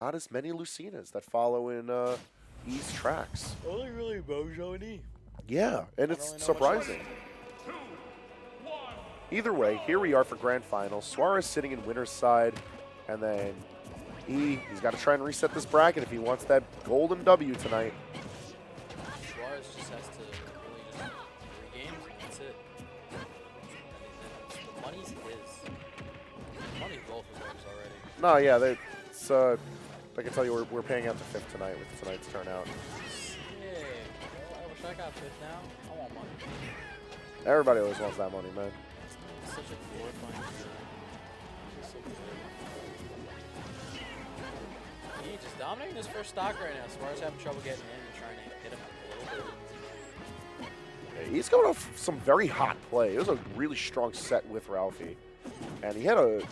not as many Lucinas that follow in E's tracks. Only really Mojo and E. Yeah, and it's surprising. Either way, here we are for grand finals. Suarez sitting in winner's side, and then he's got to try and reset this bracket if he wants that golden W tonight. Suarez just has to really just 3 games and that's it. The money's his. The money's both of those already. No, yeah, it's, I can tell you we're paying out the 5th tonight with tonight's turnout. Yeah, I wish I got 5th now. I want money. Everybody always wants that money, man. It's such a glorifying feeling. It's so good. He just dominating his first stock right now. Suarez having trouble getting in and trying to hit him a little bit. Yeah, he's going off some very hot play. It was a really strong set with Ralphie, and he had to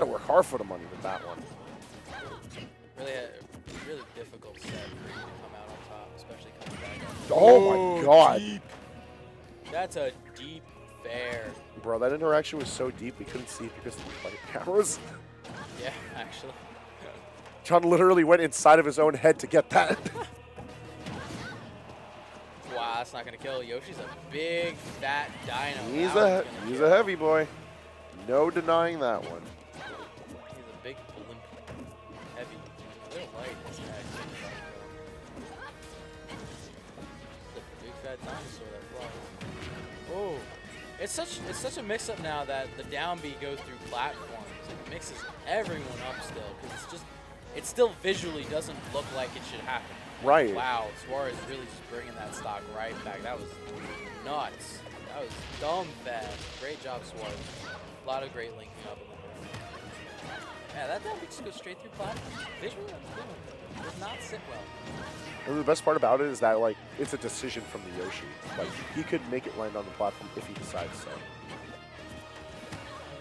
work hard for the money with that one. Really difficult set for you to come out on top, especially coming back up. Oh my god. Deep. That's a deep fair. Bro, that interaction was so deep we couldn't see it because of the light cameras. Yeah, actually. John literally went inside of his own head to get that. Wow, that's not going to kill. Yoshi's a big, fat dino. He's a heavy boy. No denying that one. He's a big, limp, heavy. A little light in his head. The big, fat dinosaur that flies. Oh. It's such a mix-up now that the down B goes through platforms. It mixes everyone up still, because it still visually doesn't look like it should happen. Right. Wow, Suarez really just bringing that stock right back. That was nuts. That was dumb fast. Great job, Suarez. A lot of great linking up in there. Yeah, that down B just goes straight through platforms. Visually, does not sit well. And the best part about it is that, like, it's a decision from the Yoshi. Like, he could make it land on the platform if he decides so.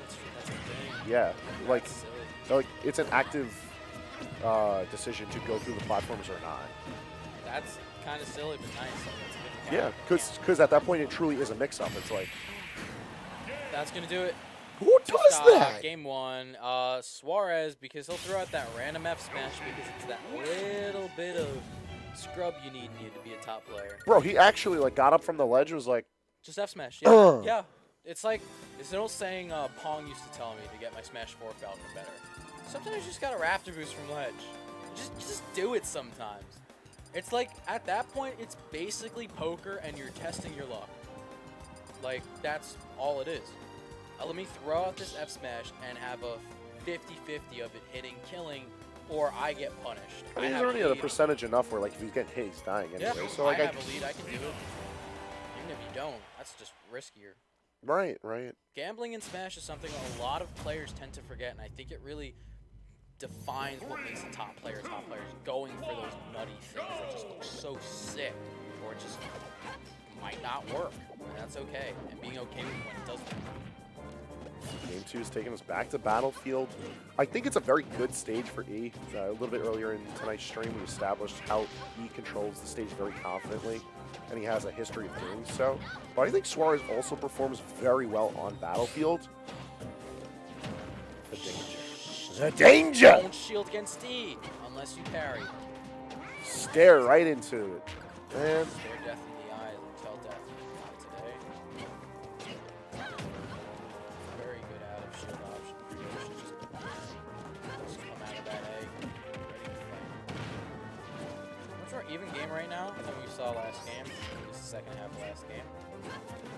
That's a thing. Yeah, like Silly. it's an active decision to go through the platforms or not. That's kind of silly, but nice. That's a good Yeah, because at that point it truly is a mix-up. It's like, that's gonna do it. who does that? Game 1, Suarez, because he'll throw out that random F smash because it's that little bit of scrub you need to be a top player. Bro, he actually like got up from the ledge and was like, Just F smash. Yeah, yeah. It's like it's an old saying Pong used to tell me to get my Smash 4 Falcon better. Sometimes you just got a Raptor boost from ledge. Just do it sometimes. It's like at that point it's basically poker and you're testing your luck. Like that's all it is. Let me throw out this F smash and have a 50-50 of it hitting, killing, or I get punished. I mean, he's already at a percentage enough where like if he's getting hit, he's dying anyway. Yeah, so like I have a lead, I can do it. Even if you don't, that's just riskier. Right, right. Gambling in Smash is something a lot of players tend to forget, and I think it really defines what makes a top player going for those nutty things that just look so sick, or it just might not work, and that's okay, and being okay with when it doesn't work. Game 2 is taking us back to Battlefield. I think it's a very good stage for E. A little bit earlier in tonight's stream, we established how E controls the stage very confidently, and he has a history of doing so. But I think Suarez also performs very well on Battlefield. The danger. The danger! Don't shield against E, unless you parry. Stare right into it. And Stare death in the eyes and tell death. Not today. Very good out of shield option for you. Just come out of that egg. Ready to fight. Much more even game right now than we saw last game. At least the second half of last game.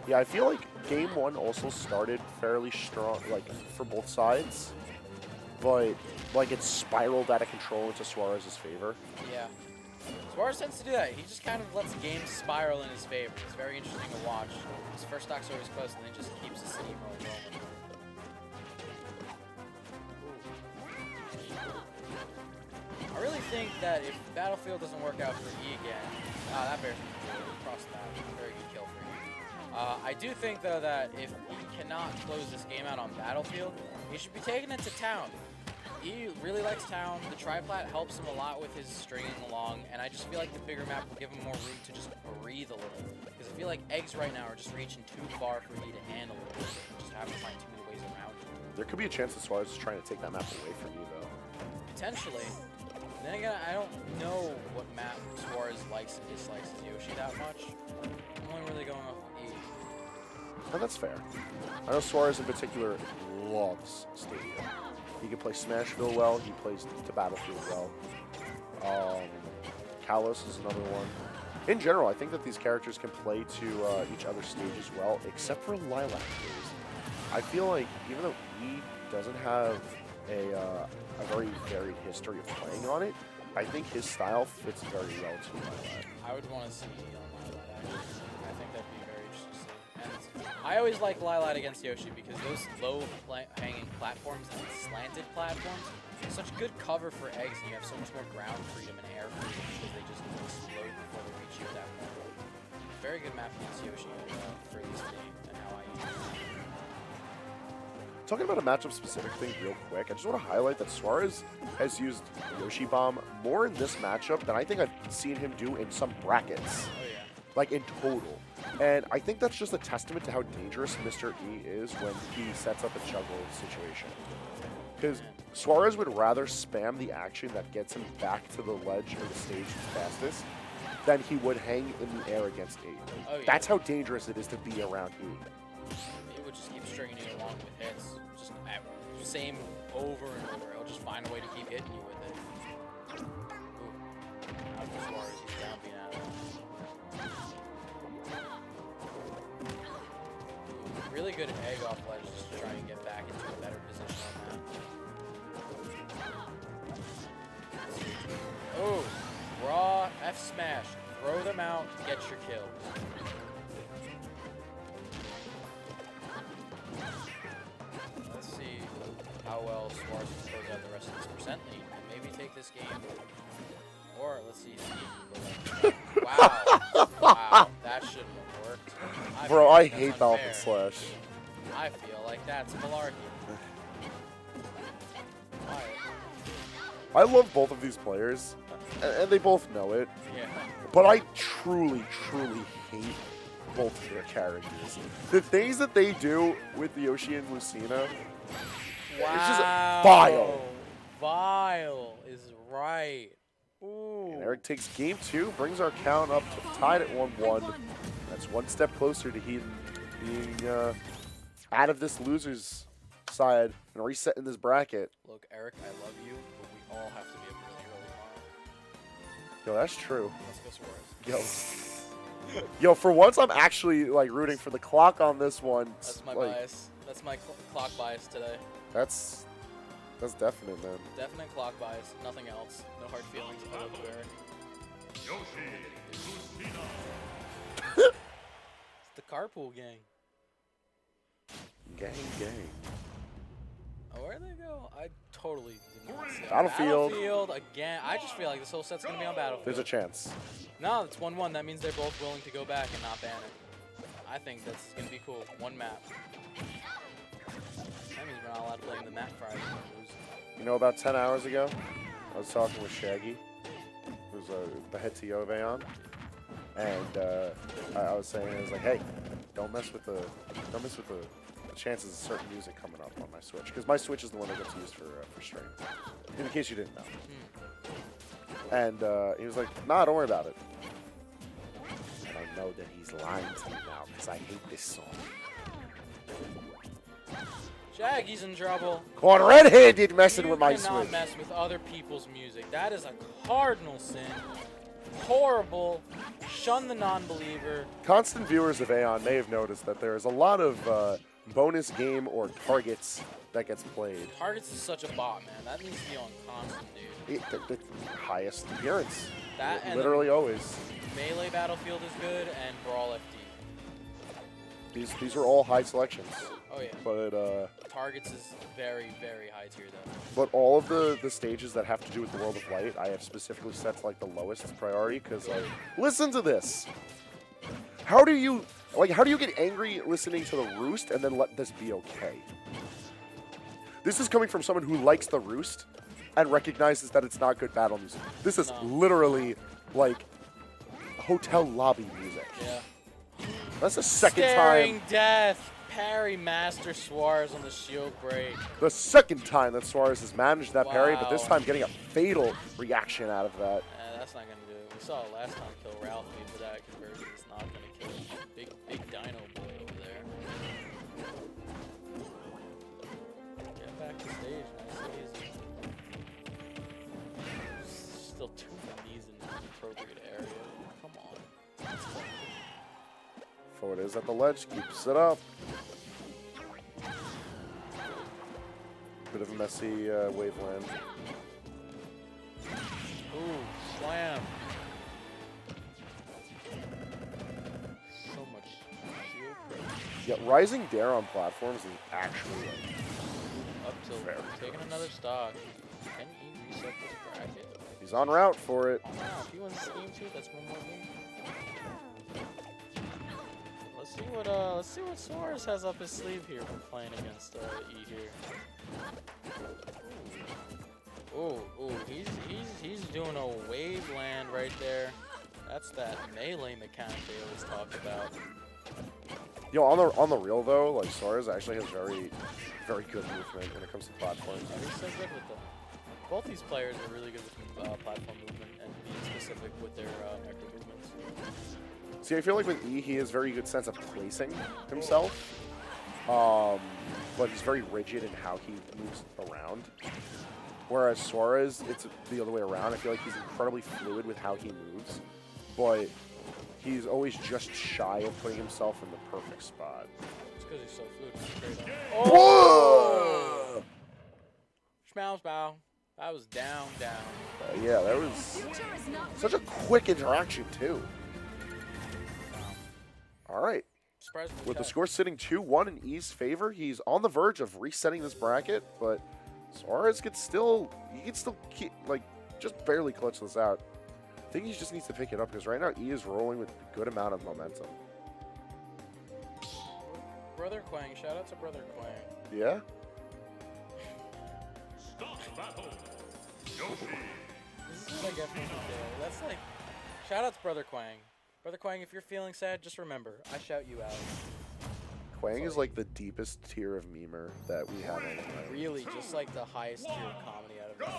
yeah, I feel like Game 1 also started fairly strong, like, for both sides. But, like, it spiraled out of control into Suarez's favor. Yeah. Suarez tends to do that. He just kind of lets games spiral in his favor. It's very interesting to watch. His first stock's always close, and then he just keeps the steamroll going. I really think that if Battlefield doesn't work out for E again, that bear's across that. Very good kill for you. I do think, though, that if he cannot close this game out on Battlefield, he should be taking it to Town. He really likes Town. The triplat helps him a lot with his stringing along, and I just feel like the bigger map will give him more room to just breathe a little. Because I feel like eggs right now are just reaching too far for me to handle it. Just have to find too many ways around it. There could be a chance that Suarez is trying to take that map away from you, though. Potentially. Then again, I don't know what map Suarez likes and dislikes as Yoshi that much. I'm only really going off of E. And that's fair. I know Suarez in particular loves Stadium. He can play Smashville well. He plays to Battlefield well. Kalos is another one. In general, I think that these characters can play to each other's stages well, except for Lilac Days. I feel like even though E doesn't have a very varied history of playing on it, I think his style fits very well to Lilac. I would want to see E on Lilac, actually. I think that'd be very interesting to see. And I always like Lilac against Yoshi because those low-hanging platforms and slanted platforms are such good cover for eggs, and you have so much more ground freedom and air freedom because they just explode before they reach you at that point. Very good map against Yoshi for this game and how I use it. Talking about a matchup-specific thing real quick, I just want to highlight that Suarez has used Yoshi Bomb more in this matchup than I think I've seen him do in some brackets. Oh, yeah. Like, in total. And I think that's just a testament to how dangerous Mr. E is when he sets up a juggle situation. Because Suarez would rather spam the action that gets him back to the ledge or the stage fastest than he would hang in the air against E. Oh, yeah. That's how dangerous it is to be around E. It would just keep stringing you along with hits. Just same over and over. It'll just find a way to keep hitting you with it. Ooh. Out for Suarez, he's down being out of it. Really good egg off ledge just to try and get back into a better position on that. Oh, raw F smash. Throw them out, get your kill. Let's see how well Suarez can close out the rest of this percent lead and maybe take this game. Or let's see. Wow. Wow. That shouldn't have worked. Bro, I that's hate unfair. Dolphin Slash. I feel like that's malarkey. Why? I love both of these players, and they both know it. Yeah. But I truly, truly hate both of their characters. The things that they do with Yoshi and Lucina, Wow. it's just vile. Vile is right. Ooh. And Eric takes game 2, brings our count up to tied at 1-1. That's one step closer to him being out of this loser's side and resetting this bracket. Look, Eric, I love you, but we all have to be up really early tomorrow. Yo, that's true. Let's go Suarez. Yo, for once I'm actually like rooting for the clock on this one. That's my like, bias. That's my clock bias today. That's definite, man. Definite clock bias. Nothing else. No hard feelings. I love you, Eric. It's the carpool gang. Gang, gang. Oh, where'd they go? I totally did not see it. Battlefield. Battlefield again. I just feel like this whole set's gonna be on Battlefield. There's a chance. No, it's 1-1. That means they're both willing to go back and not ban it. I think that's gonna be cool. One map. That means we're not allowed to play in the map Friday. You know, about 10 hours ago, I was talking with Shaggy, who's the head TO of AON, and I was saying, I was like, hey, don't mess with the chances of certain music coming up on my Switch, because my Switch is the one that gets used for stream. In case you didn't know. And he was like, nah, don't worry about it. And I know that he's lying to me now because I hate this song. Shaggy's in trouble. Caught red-handed messing with my You cannot Switch. mess with other people's music. That is a cardinal sin. Horrible. Shun the non-believer. Constant viewers of AON may have noticed that there is a lot of bonus game or targets that gets played. Targets is such a bot, man. That needs to be on constant, dude. The highest appearance. That and Literally always. Melee Battlefield is good, and Brawl FD. These are all high selections. Oh yeah. But Targets is very, very high tier though. but all of the stages that have to do with the World of Light, I have specifically set to like the lowest priority because like, listen to this. How do you get angry listening to the Roost and then let this be okay? This is coming from someone who likes the Roost and recognizes that it's not good battle music. This is literally like hotel lobby music. Yeah. That's the second Staring time. death. parry master Suarez on the shield break. The second time that Suarez has managed that parry, but this Wow. time getting a fatal reaction out of that. That's not going to do it. We saw it last time kill Ralphie, but that conversion is not going to kill him. Big dino boy over there. Get back to stage. Nice easy. Still two knees in the appropriate area. Come on. Forward is at the ledge, keeps it up. Bit of a messy waveland. Ooh, slam. So much shield pressure. Yeah, rising dare on platforms is actually like Up till Fair. taking another stock. Can he reset this bracket? he's en route for it. Oh wow, if he wins this game too, that's one more game. Let's see what Suarez has up his sleeve here when playing against E here. Ooh, he's doing a wave land right there. That's that melee mechanic they always talk about. Yo, on the real though, like Suarez actually has very good movement when it comes to platforms. He's so good with them. Both these players are really good with platform movement and being specific with their nectar movements. See, I feel like with E, he has very good sense of placing himself, but he's very rigid in how he moves around. Whereas Suarez, it's the other way around. I feel like he's incredibly fluid with how he moves, but he's always just shy of putting himself in the perfect spot. It's because he's so fluid. Straight up. Whoa! Schmouse bow. That was down. Yeah, that was such a quick interaction too. All right. Surprisingly With the tight. score sitting 2-1 in E's favor, he's on the verge of resetting this bracket, but Suarez could still keep, like, just barely clutch this out. I think he just needs to pick it up because right now E is rolling with a good amount of momentum. Brother Quang. Shout out to Brother Quang. Yeah? This is like every day. That's like, shout out to Brother Quang. Brother Quang, if you're feeling sad, just remember, I shout you out. Quang is like the deepest tier of memer that we have on the planet. Really, just like the highest tier of comedy out of any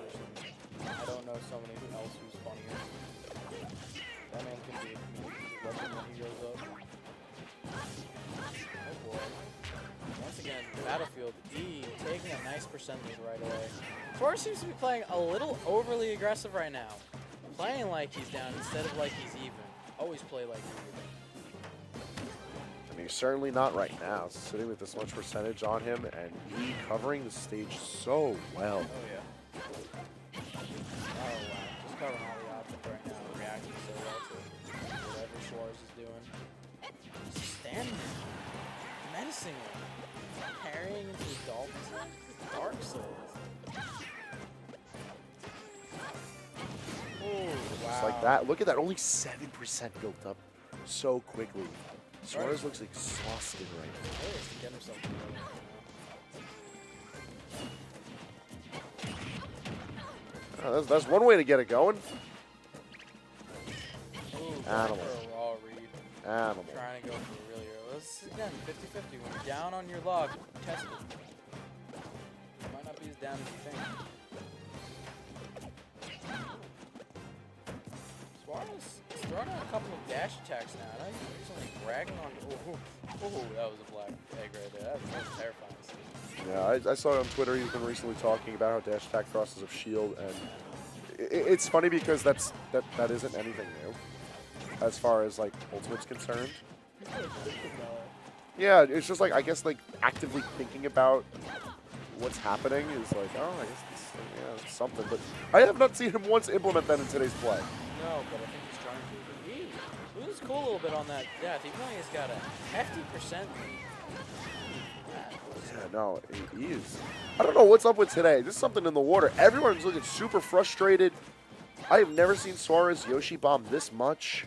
person. I don't know somebody else who's funnier. That man can be a comedian. Watch him when he grows up. Oh boy. Once again, Battlefield, E taking a nice percentage right away. Suarez seems to be playing a little overly aggressive right now. Playing like he's down instead of like he's even. Always play like you're even. I mean, he's certainly not right now, sitting with this much percentage on him, and E covering the stage so well. Oh yeah. Oh wow. Just covering all the options right now. Reacting so well to whatever Suarez is doing. Just standing there. Menacingly. Parrying into the Dolphins. Dark Souls. Oh wow. Just like that. Look at that. Only 7% built up so quickly. Suarez looks exhausted right now. He has to get himself together. That's one way to get it going. Ooh, Animal. for a raw read. Animal. Trying to go for it really early. This is again 50-50. When you're down on your log, test it. It might not be as down as you think. Suarez is throwing out a couple of dash attacks now. I know he's recently bragging on. Oh, that was a black egg right there. That was terrifying to see. Yeah, I saw it on Twitter. He's been recently talking about how dash attack thrusts of shield, and it's funny because that isn't anything new as far as like Ultimate's concerned. Yeah, it's just like I guess like actively thinking about what's happening is like, oh, I guess this, yeah, it's something. But I have not seen him once implement that in today's play. No, but I think he's trying to. He was cool a little bit on that death, even though he's got a hefty percent. Yeah, no, he is. I don't know what's up with today. There's something in the water. Everyone's looking super frustrated. I have never seen Suarez Yoshi bomb this much.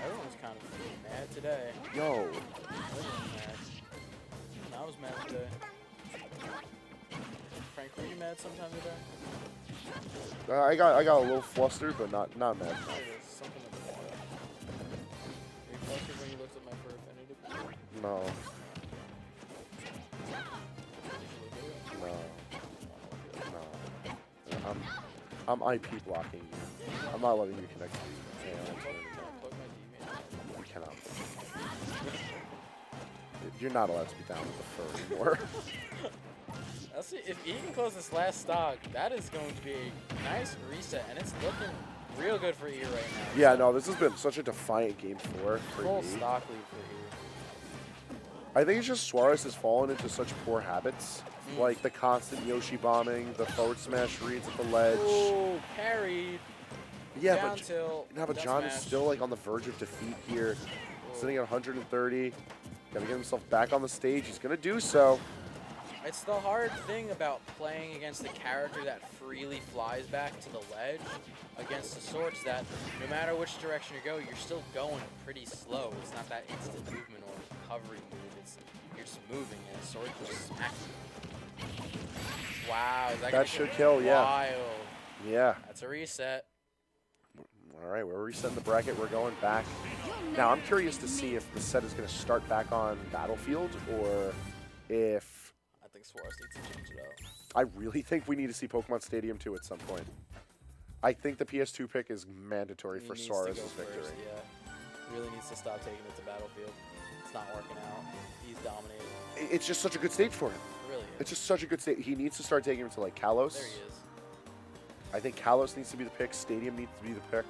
Everyone's kind of mad today. Yo. Everyone's mad. I was mad today. Frank, were you mad sometime today? I got a little flustered, but not mad. There it is, something in the water. Were you flustered when you looked at my fur affinity? No. I'm IP blocking you. I'm not letting you connect to the AON anymore. You cannot. You're not allowed to be down with the fur anymore. Let's see if he can close this last stock. That is going to be a nice reset, and it's looking real good for E right now. Yeah, no, this has been such a defiant game 4 for Full E. stock lead for E. I think it's just Suarez has fallen into such poor habits, like the constant Yoshi bombing, the forward smash reads at the ledge. Oh, parried. Yeah, Down but tilt, but down John is smash. still like on the verge of defeat here, sitting at 130. Got to get himself back on the stage. He's gonna do so. It's the hard thing about playing against a character that freely flies back to the ledge against the swords that no matter which direction you go, you're still going pretty slow. It's not that instant movement or recovery move. It's you're just moving and the sword just smacks you. Wow, is That should kill, yeah. Wild. Yeah. That's a reset. All right, we're resetting the bracket. We're going back. Now, I'm curious to see if the set is going to start back on Battlefield or if... I think Suarez needs to change it up. I really think we need to see Pokemon Stadium 2 at some point. I think the PS2 pick is mandatory for Suarez's victory. First, yeah. He really needs to stop taking it to Battlefield. It's not working out. He's dominating. It's just such a good stage for him. It really is. It's just such a good stage. He needs to start taking him to, like, Kalos. There he is. I think Kalos needs to be the pick. Stadium needs to be the pick.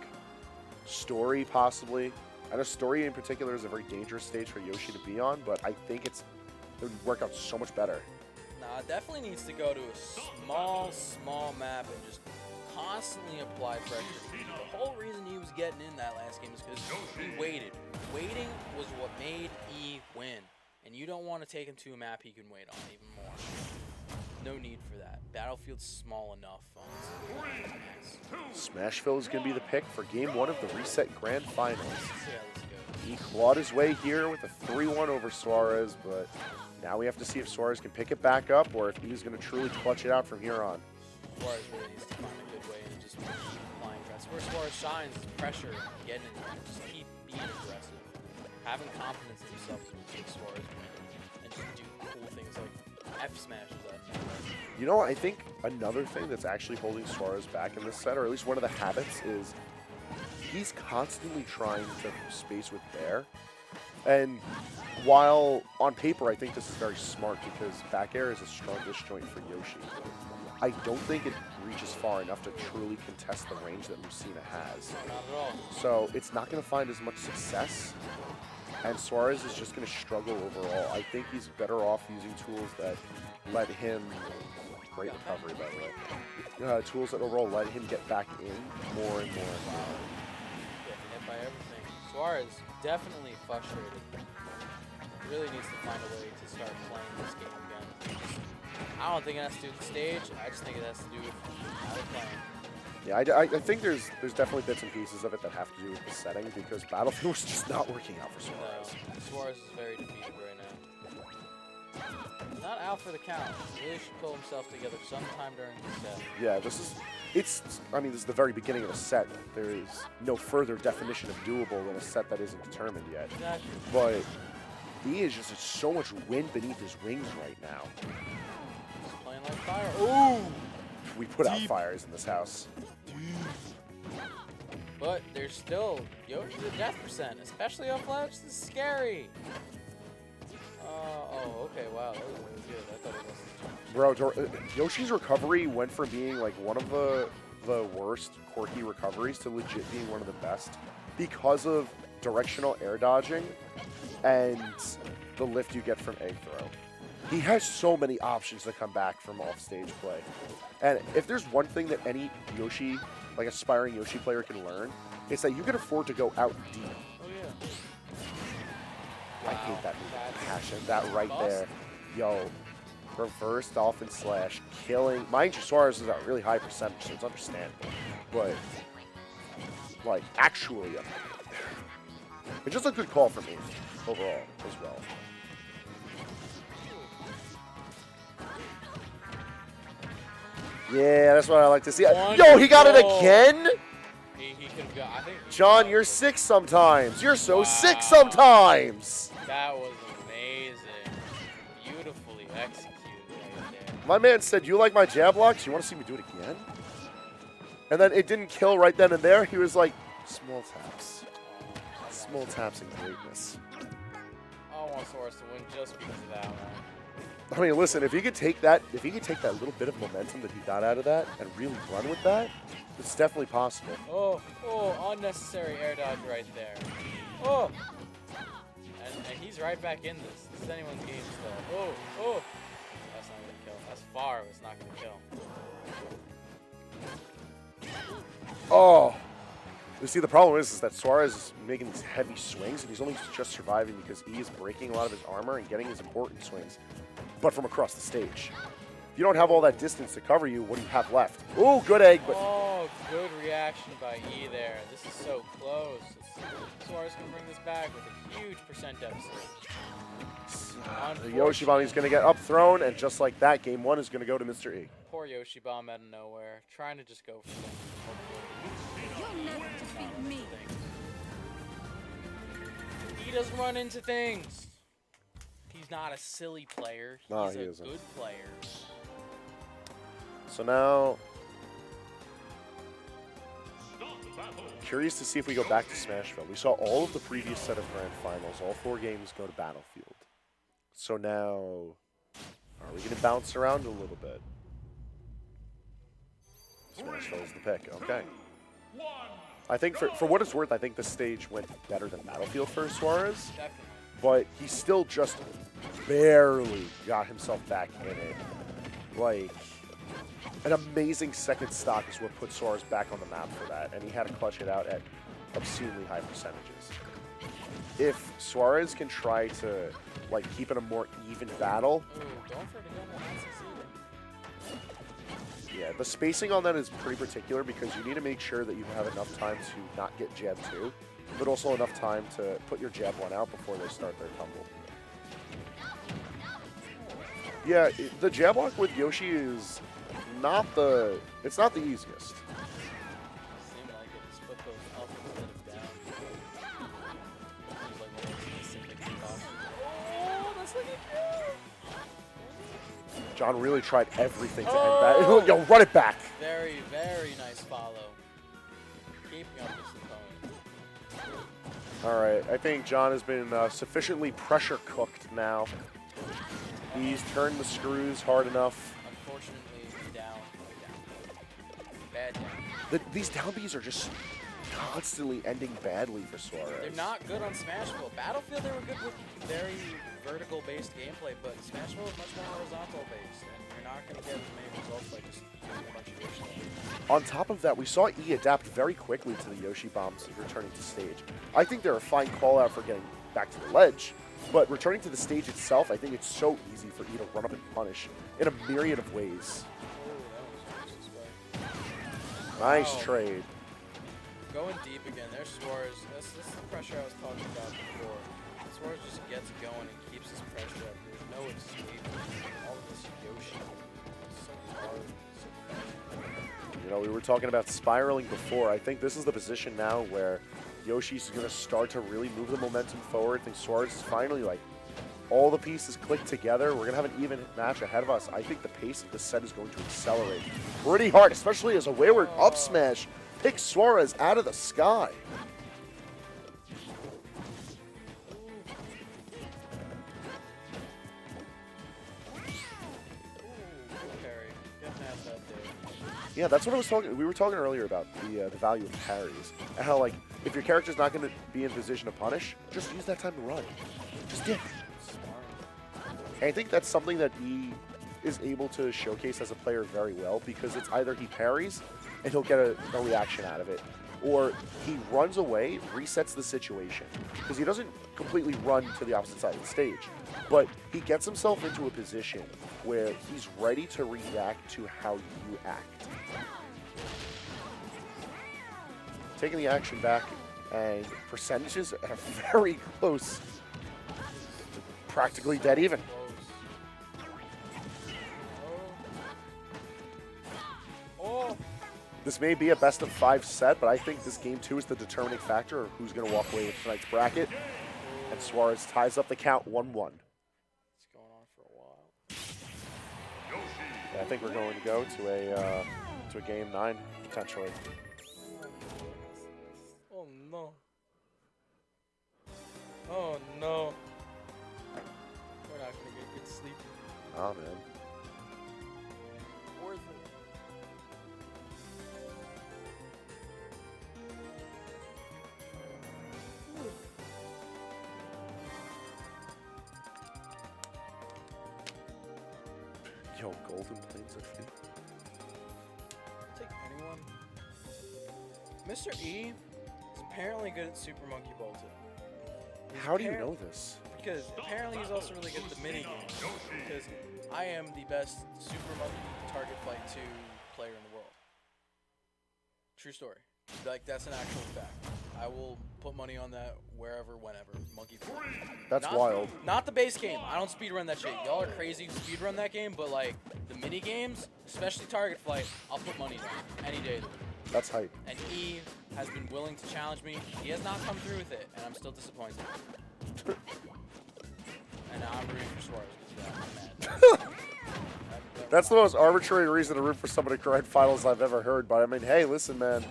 Story, possibly. I know Story in particular is a very dangerous stage for Yoshi to be on, but I think it would work out so much better. Nah, it definitely needs to go to a small map and just constantly apply pressure. The whole reason he was getting in that last game is because he waited. Waiting was what made E win. And you don't want to take him to a map he can wait on even more. No need for that. Battlefield's small enough. Smashville is going to be the pick for Game 1 of the Reset Grand Finals. Let's see how this goes. He clawed his way here with a 3-1 over Suarez, but now we have to see if Suarez can pick it back up or if he's going to truly clutch it out from here on. Suarez really needs to find a good way and just keep applying pressure. Where Suarez shines is pressure and getting in there. Just keep being aggressive. Having confidence in yourself is what makes Suarez win. And just do cool things like F smashes out of nowhere. You know, I think another thing that's actually holding Suarez back in this set, or at least one of the habits, is he's constantly trying to space with Bear. And while on paper I think this is very smart because back air is a strong disjoint for Yoshi, I don't think it reaches far enough to truly contest the range that Lucina has. Not at all. So it's not going to find as much success, and Suarez is just going to struggle overall. I think he's better off using tools that let him, great recovery by the way, tools that overall let him get back in more and more. Getting hit by everything. Suarez definitely frustrated. He really needs to find a way to start playing this game again. I don't think it has to do with the stage. I just think it has to do with how they're playing. Yeah, I think there's definitely bits and pieces of it that have to do with the setting because Battlefield was just not working out for Suarez. No, Suarez is very defeated right now. Not out for the count. He really should pull himself together sometime during the set. Yeah, I mean, this is the very beginning of a set. There is no further definition of doable in a set that isn't determined yet. Exactly. But he is just so much wind beneath his wings right now. He's playing like fire. Ooh! We put out fires in this house. But there's still Yoshi's a death percent, especially up ledge. This is scary. Oh, okay, wow, that was really good. I thought it was. Bro, Yoshi's recovery went from being like one of the worst quirky recoveries to legit being one of the best because of directional air dodging and the lift you get from egg throw. He has so many options to come back from off-stage play. And if there's one thing that any Yoshi, like aspiring Yoshi player can learn, it's that you can afford to go out deep. Oh, yeah. I hate that move. Passion. That right there. Yo. Reverse Dolphin Slash. Killing. Mind you, Suarez is at a really high percentage, so it's understandable. But, like, actually, it's just a good call for me overall as well. Yeah, that's what I like to see. Yo, he got it again? He could have got, I think. John, you're sick sometimes. You're so sick sometimes. That was amazing. Beautifully executed right there. My man said, you like my jab blocks? You want to see me do it again? And then it didn't kill right then and there. He was like, small taps. Small taps and greatness. I want Suarez to win just because of that one. I mean, listen, if he could take that little bit of momentum that he got out of that and really run with that, it's definitely possible. Oh, unnecessary air dodge right there. Oh! And he's right back in this. This is anyone's game still. Oh! That's not gonna kill. That's far, but it's not gonna kill. Oh! You see, the problem is that Suarez is making these heavy swings, and he's only just surviving because E is breaking a lot of his armor and getting his important swings, but from across the stage. If you don't have all that distance to cover you, what do you have left? Ooh, good egg, but... Oh, good reaction by E there. This is so close. Suarez can bring this back with a huge percent deficit. The Yoshi Bomb is going to get up thrown, and just like that, game one is going to go to Mr. E. Poor Yoshi Bomb out of nowhere, trying to just go for something. You'll never defeat me. He doesn't run into things. He's not a silly player. He's No, he a isn't. good player. So now, curious to see if we go back to Smashville. We saw all of the previous set of grand finals. All 4 games go to Battlefield. So now, are we going to bounce around a little bit? Smashville is the pick. Okay. I think for what it's worth, I think the stage went better than Battlefield for Suarez. Definitely. But he still just barely got himself back in it. Like, an amazing second stock is what put Suarez back on the map for that, and he had to clutch it out at obscenely high percentages. If Suarez can try to, like, keep it a more even battle, Ooh, don't forget the Nancy Seaver. yeah, the spacing on that is pretty particular because you need to make sure that you have enough time to not get jab 2, but also enough time to put your jab 1 out before they start their tumble. Yeah, the jab lock with Yoshi is it's not the easiest. Seemed like it. Just put those up instead of down. Seems like one of those specific spots. Oh, that's like a kill. John really tried everything to end that. Yo, run it back. Very, very nice follow. Keeping up this opponent. All right, I think John has been sufficiently pressure cooked now. He's turned the screws hard enough. Unfortunately, down. Bad down. These down Bs are just constantly ending badly for Suarez. They're not good on Smashville. Battlefield, they were good with very vertical-based gameplay, but Smashville is much more horizontal-based, and you're not going to get as many results by just using a bunch of Yoshi. On top of that, we saw E adapt very quickly to the Yoshi bombs returning to stage. I think they're a fine call-out for getting back to the ledge, but returning to the stage itself, I think it's so easy for E to run up and punish in a myriad of ways. Nice Wow. trade. Going deep again. There's Suarez. This is the pressure I was talking about before. Suarez just gets going and keeps his pressure up. There's no escape. All of this Yoshi. It's so hard. So fast. You know, we were talking about spiraling before. I think this is the position now where Yoshi's going to start to really move the momentum forward. I think Suarez is finally, like, all the pieces click together. We're going to have an even match ahead of us. I think the pace of this set is going to accelerate pretty hard, especially as a wayward up smash picks Suarez out of the sky. Parry. Get past that dude. Yeah, that's what I was talking. We were talking earlier about the value of parries and how, like, if your character's not going to be in position to punish, just use that time to run. Just dip. And I think that's something that he is able to showcase as a player very well, because it's either he parries and he'll get a reaction out of it, or he runs away, resets the situation, because he doesn't completely run to the opposite side of the stage, but he gets himself into a position where he's ready to react to how you act. Taking the action back, and percentages are very close. Practically dead even. Oh. This may be a best of 5 set, but I think this game 2 is the determining factor of who's going to walk away with tonight's bracket. And Suarez ties up the count 1-1. It's going on for a while. Yeah, I think we're going to go to a game 9. potentially. Oh no. Oh no. We're not gonna get good sleep. Oh, man. Worth it. Yo, Golden Plains FD. Take anyone. Mr. E is apparently good at Super Monkey Bolted. How do you know this? Because apparently he's also really good at the mini games. Because I am the best Super Monkey Target Flight 2 player in the world. True story. Like, that's an actual fact. I will put money on that wherever, whenever. Monkey Flight. That's wild. Not the base game. I don't speedrun that shit. Y'all are crazy who speedrun that game, but like the mini games, especially Target Flight, I'll put money down any day of the week. That's hype. And E has been willing to challenge me. He has not come through with it, and I'm still disappointed. And now I'm rooting for Suarez because I'm mad. That's the most arbitrary reason to root for someone to grind finals I've ever heard. But I mean, hey, listen, man.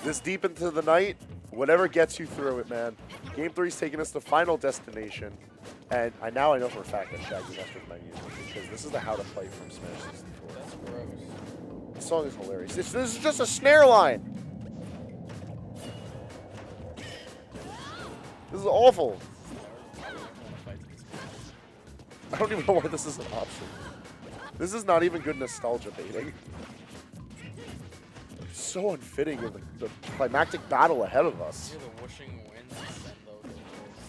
This deep into the night, whatever gets you through it, man. Game 3's taking us to Final Destination. And now I know for a fact that Shaggy messed with my music because this is the How to Play from Smash 64. That's gross. The song is hilarious. This is just a snare line. This is awful. I don't even know why this is an option. This is not even good nostalgia baiting. So unfitting of the climactic battle ahead of us. Hear the whooshing winds and the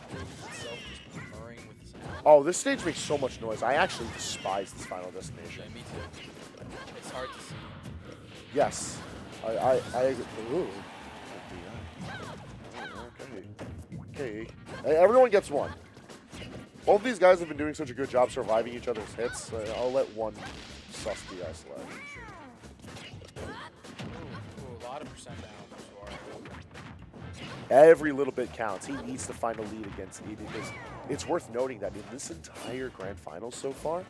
stage itself just murmuring with the sound. Oh, this stage makes so much noise. I actually despise this Final Destination. Yeah, me too. It's hard to see. Yes. I ooh. Okay. Everyone gets one. Both of these guys have been doing such a good job surviving each other's hits. I'll let one sus the guys left. Ooh, a lot of percent down for Suarez. Every little bit counts. He needs to find a lead against E because it's worth noting that in this entire grand final so far,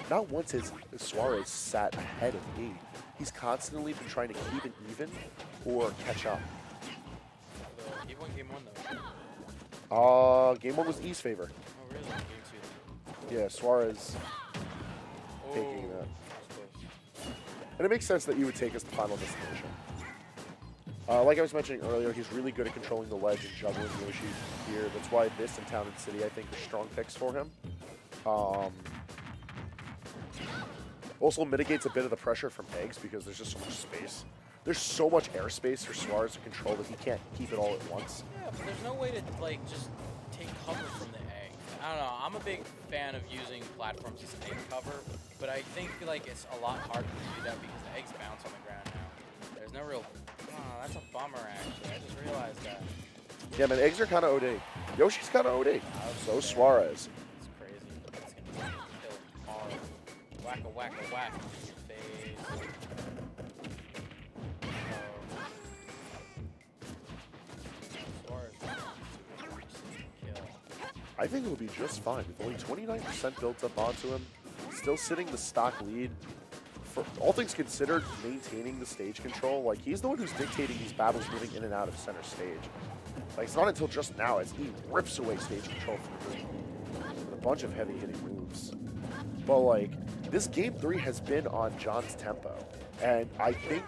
not once has Suarez sat ahead of E. He's constantly been trying to keep it even or catch up. He won game 1 though. Game 1 was E's favor. Oh really? Game 2. Yeah, Suarez Oh, taking that. that's close. And it makes sense that you would take us to Final Destination. Like I was mentioning earlier, he's really good at controlling the ledge and juggling Yoshi here. That's why this and Town and City, I think, are strong picks for him. Also mitigates a bit of the pressure from eggs because there's just so much space. There's so much airspace for Suarez to control that he can't keep it all at once. Yeah, but there's no way to like just take cover from the egg. I don't know. I'm a big fan of using platforms as egg cover, but I think like it's a lot harder to do that because the eggs bounce on the ground now. There's no real. Oh, that's a bummer actually. I just realized that. Yeah, man, eggs are kind of OD. Yoshi's kind of OD. So Suarez. It's crazy. It's gonna kill hard. Whack a whack a whack in your face. Suarez. Kill. I think it'll be just fine with only 29% built up onto him. Still sitting the stock lead. For all things considered, maintaining the stage control. Like, he's the one who's dictating these battles moving in and out of center stage. Like, it's not until just now as he rips away stage control from the with a bunch of heavy-hitting moves. But, like, this Game 3 has been on John's tempo. And I think,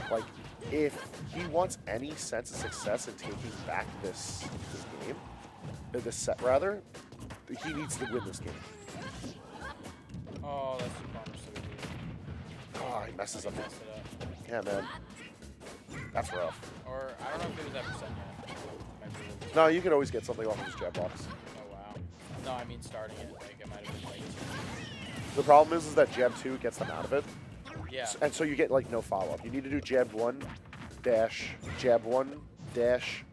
like, if he wants any sense of success in taking back this game, this set, rather, he needs to win this game. Oh, that's a bummer. Oh, he messes up. Messed it up. Yeah, man. That's rough. Or, I don't know if it was that percent yet. Might be a little- No, you can always get something off of his jab box. Oh, wow. No, I mean starting it. Like, it might have been late. The problem is that jab 2 gets them out of it. Yeah. And so you get, like, no follow-up. You need to do jab 1, dash, jab 1, dash,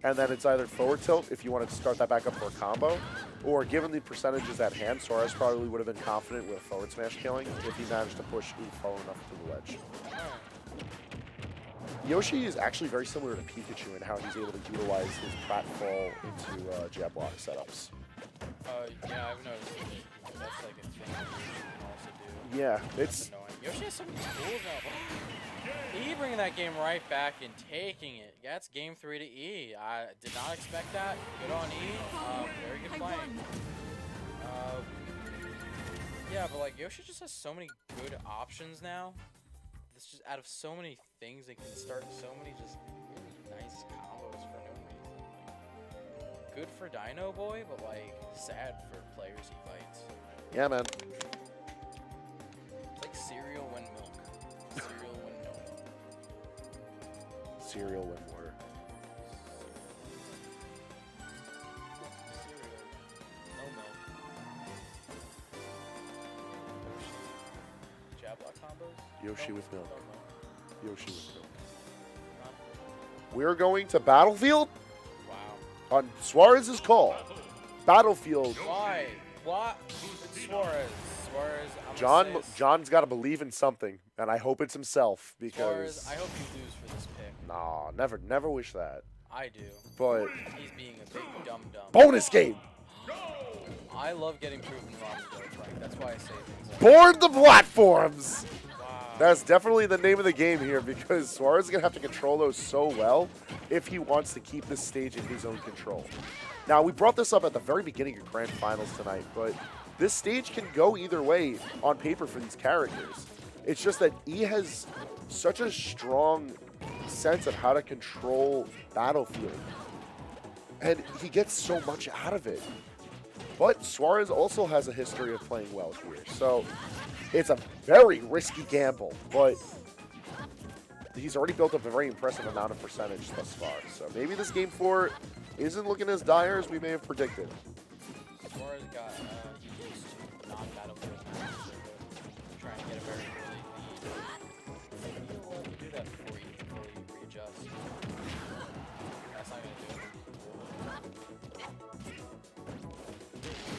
and then it's either forward tilt if you want to start that back up for a combo, or given the percentages at hand, Suarez probably would have been confident with forward smash killing if he managed to push E far enough to the ledge. Yoshi is actually very similar to Pikachu in how he's able to utilize his pratfall into jab block setups. Yeah, I've noticed that's like a thing that you can also do. Yeah, it's... Annoying. Yoshi has so many tools now. E bringing that game right back and taking it. That's game 3 to E. I did not expect that. Good on E. Very good playing. Yeah, but like Yoshi just has so many good options now. It's just out of so many things, they can start so many just really nice combos for no reason. Like, good for Dino Boy, but like sad for players he fights. Yeah, man. It's like cereal when milk. Cereal when no milk. Cereal when water. Cereal, no milk. Jab lock combos? Yoshi No with milk. No milk. Yoshi with milk. Not- We're going to Battlefield Wow. on Suarez's call. Battlefield. Why? What? It's Suarez. Suarez. John's got to believe in something, and I hope it's himself because. Suarez, I hope you lose for this pick. Nah, never wish that. I do. But He's being a big dum-dum. bonus game. I love getting proven wrong, though, Frank. That's why I say things like Board the platforms. wow. That's definitely the name of the game here because Suarez is going to have to control those so well if he wants to keep this stage in his own control. Now, we brought this up at the very beginning of Grand Finals tonight, but this stage can go either way on paper for these characters. It's just that E has such a strong sense of how to control Battlefield, and he gets so much out of it. But Suarez also has a history of playing well here, so it's a very risky gamble, but he's already built up a very impressive amount of percentage thus far. So maybe this game 4 isn't looking as dire as we may have predicted. Suarez got used to non-Battlefield matches to try and get a very early lead. Maybe you'll let me do that before you fully readjust. That's not going to do it.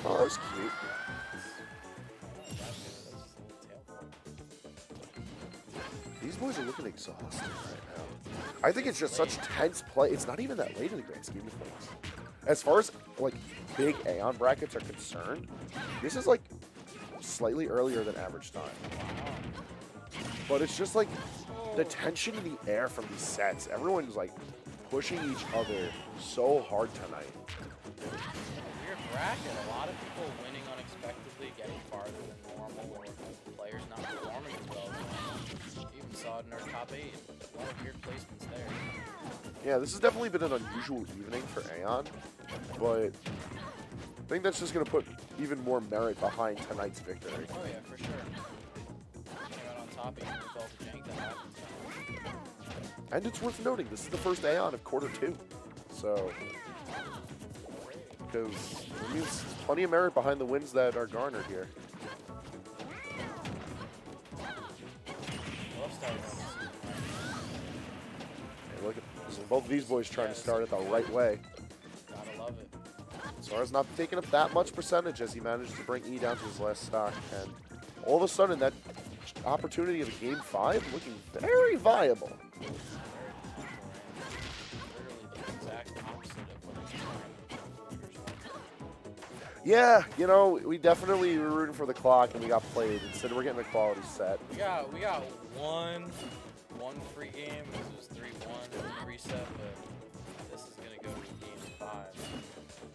Oh, that was cute. These boys are looking exhausted right now. I think it's just such tense play. It's not even that late in the grand scheme of things. As far as like big AON brackets are concerned, this is like slightly earlier than average time. But it's just like the tension in the air from these sets. Everyone's like pushing each other so hard tonight. Weird bracket. A lot of people winning unexpectedly, getting farther than normal, or players not performing as well. Even saw it in our top 8. A lot of weird placements there. Yeah, this has definitely been an unusual evening for AON, but I think that's just going to put even more merit behind tonight's victory. Oh yeah, for sure. Came out on top even with all the jank that happened. And it's worth noting, this is the first AON of quarter 2. So, because it means plenty of merit behind the wins that are garnered here. Love starting. Hey, look at both of these boys trying to start it the right way. Gotta love it. Suarez not taking up that much percentage as he managed to bring E down to his last stock. And all of a sudden, that opportunity of a game 5 looking very viable. Literally the exact opposite of what he's trying. Yeah, you know, we definitely were rooting for the clock and we got played. Instead, we're getting a quality set. We got one free game. This was 3-1 reset, but this is gonna go to game 5.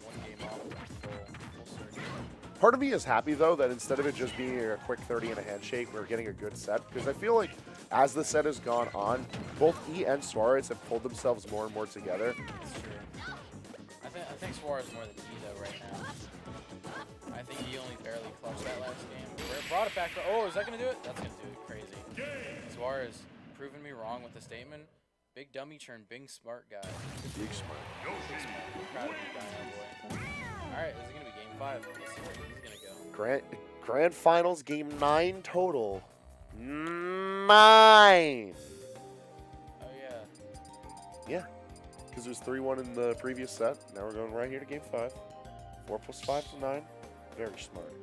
One game off, full surge. Part of me is happy, though, that instead of it just being a quick 30 and a handshake, we're getting a good set. Because I feel like as the set has gone on, both E and Suarez have pulled themselves more and more together. That's true. I think Suarez more than E though right now. I think he only barely clutched that last game. Brought it back. Oh, is that gonna do it? That's gonna do it. Crazy. Suarez proving me wrong with the statement. Big dummy churn, big smart guy. Big smart. Big smart. I'm proud of you, Dino boy. All right, this is gonna be game 5. Let's see where he's gonna go. Grand Finals, game 9 total. 9! Oh yeah. Yeah, because it was 3-1 in the previous set. Now we're going right here to game 5. 4 + 5 is 9. Very smart.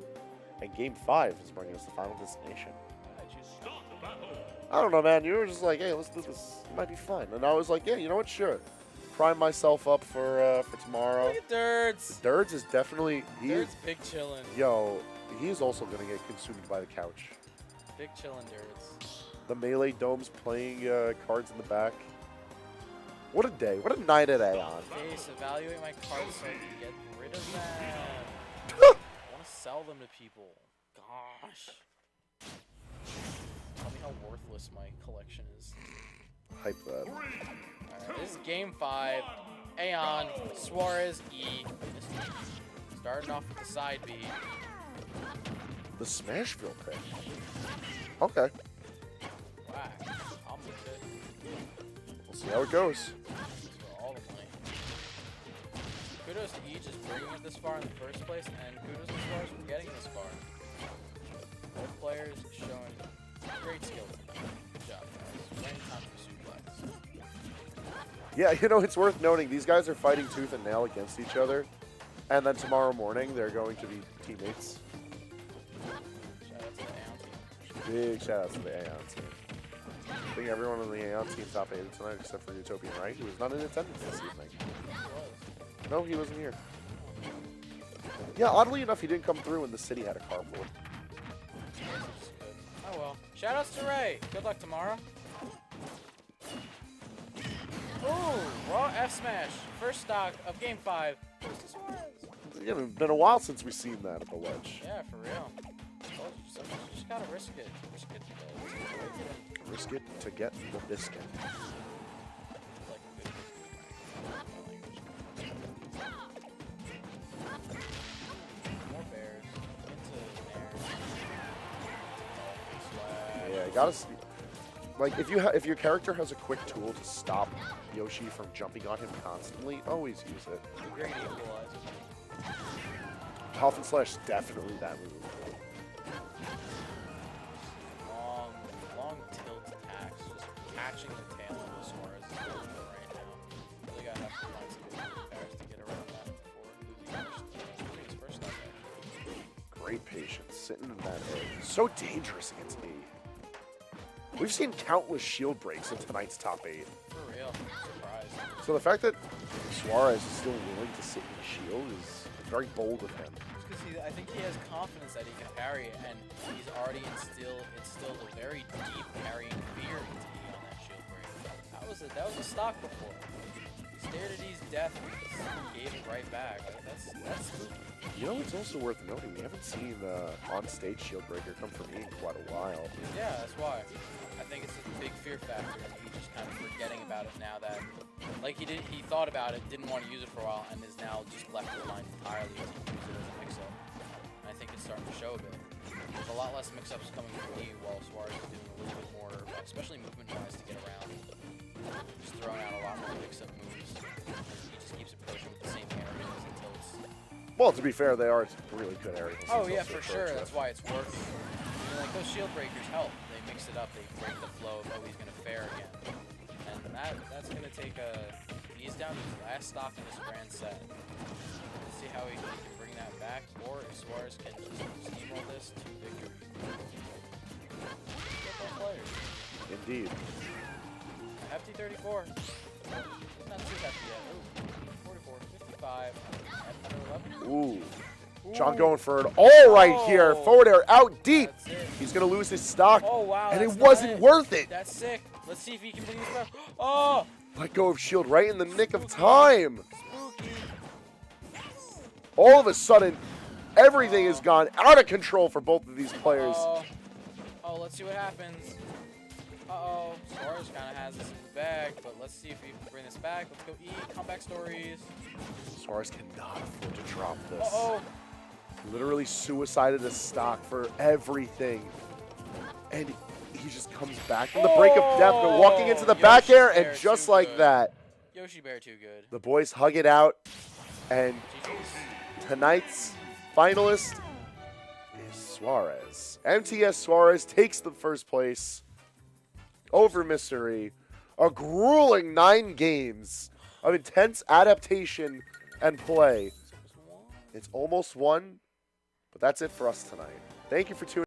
And game 5 is bringing us the final destination. I don't know, man. You were just like, hey, let's do this. It might be fun. And I was like, yeah, you know what? Sure. Prime myself up for tomorrow. Look at Dirts. Dirts is definitely... Dirts big chillin'. Yo, he's also going to get consumed by the couch. Big chillin' Dirts. The Melee Dome's playing cards in the back. What a day. What a night at AON. Face, evaluate my cards so I can get rid of them. I want to sell them to people. Gosh. Tell me how worthless my collection is. Hype that. Alright, this is game 5. AON, Suarez, E. Starting off with the side B. The Smashville pick. Okay. Whack. I'll move it. We'll see how it goes. For all the money. Kudos to E just bringing it this far in the first place, and kudos to Suarez for getting this far. Both players showing great skill tonight. Good job, guys. Plenty of time for suplex. Yeah, you know, it's worth noting, these guys are fighting tooth and nail against each other. And then tomorrow morning, they're going to be teammates. Shout out to the AON team. Big shout out to the AON team. I think everyone on the AON team top 8 tonight except for Utopian Right, who was not in attendance this evening. No, he wasn't here. Yeah, oddly enough, he didn't come through when the city had a carpool. Oh well. Shout outs to Ray. Good luck tomorrow. Ooh, raw F smash. First stock of game 5. Goes to Suarez. Yeah, it's been a while since we've seen that at the ledge. Yeah, for real. Well, sometimes you just gotta risk it. Risk it. Risk it to get the biscuit. Like a good more bears. Into nair. Yeah, you gotta see. Like, if your character has a quick tool to stop Yoshi from jumping on him constantly, always use it. The great equalizer. Dolphin Slash, definitely that move. Long tilt attacks, just catching the tail of the Suarez is really good right now. Really gotta have to find some good pairs to get around that before losing his first stop, actually. Great patience, sitting in that egg. So dangerous against me. We've seen countless shield breaks in tonight's top 8. For real. Surprised. So the fact that Suarez is still willing to sit in the shield is very bold of him. Because I think he has confidence that he can parry it, and he's already instilled a very deep parrying fear into E on that shield break. That was a stock before. He stared at E's death and gave it right back. That's spooky. You know, it's also worth noting, we haven't seen on-stage shield breaker come from E in quite a while. Yeah, that's why. I think it's a big fear factor, and he's just kind of forgetting about it now that, like, he thought about it, didn't want to use it for a while, and is now just left behind entirely to use it as a mix-up. And I think it's starting to show a bit. There's a lot less mix-ups coming from E, while Suarez is doing a little bit more, especially movement-wise, to get around. Just throwing out a lot more mix-up moves. He just keeps approaching with the same areas until it's... Well, to be fair, they are really good areas. Oh yeah, for sure. That's why it's working. I mean, like those shield breakers help. They mix it up. They break the flow of, oh, he's gonna fare again, and that's gonna take a. He's down to his last stock in this grand set. Let's see how he can bring that back, or if Suarez can just steamroll this to victory. Get those players. Indeed. Hefty 34. Not too hefty yet. Ooh, 44, 55. At 11. Ooh. John going for it all right here. Forward air out deep. He's going to lose his stock. Oh, wow. And it wasn't worth it. That's sick. Let's see if he can bring this back. Oh! Let go of shield right in the nick of time. Spooky. All of a sudden, everything has gone out of control for both of these players. Oh, let's see what happens. Uh-oh. Suarez kind of has this in the bag, but let's see if he can bring this back. Let's go E. Comeback stories. Suarez cannot afford to drop this. Uh-oh. Literally suicided his stock for everything. And he just comes back from the break of death, but walking into the back air, and just like that, Yoshi Bear too good. the boys hug it out. And tonight's finalist is Suarez. MTS Suarez takes the first place over Mystery. A grueling 9 games of intense adaptation and play. It's almost won, but that's it for us tonight. Thank you for tuning in.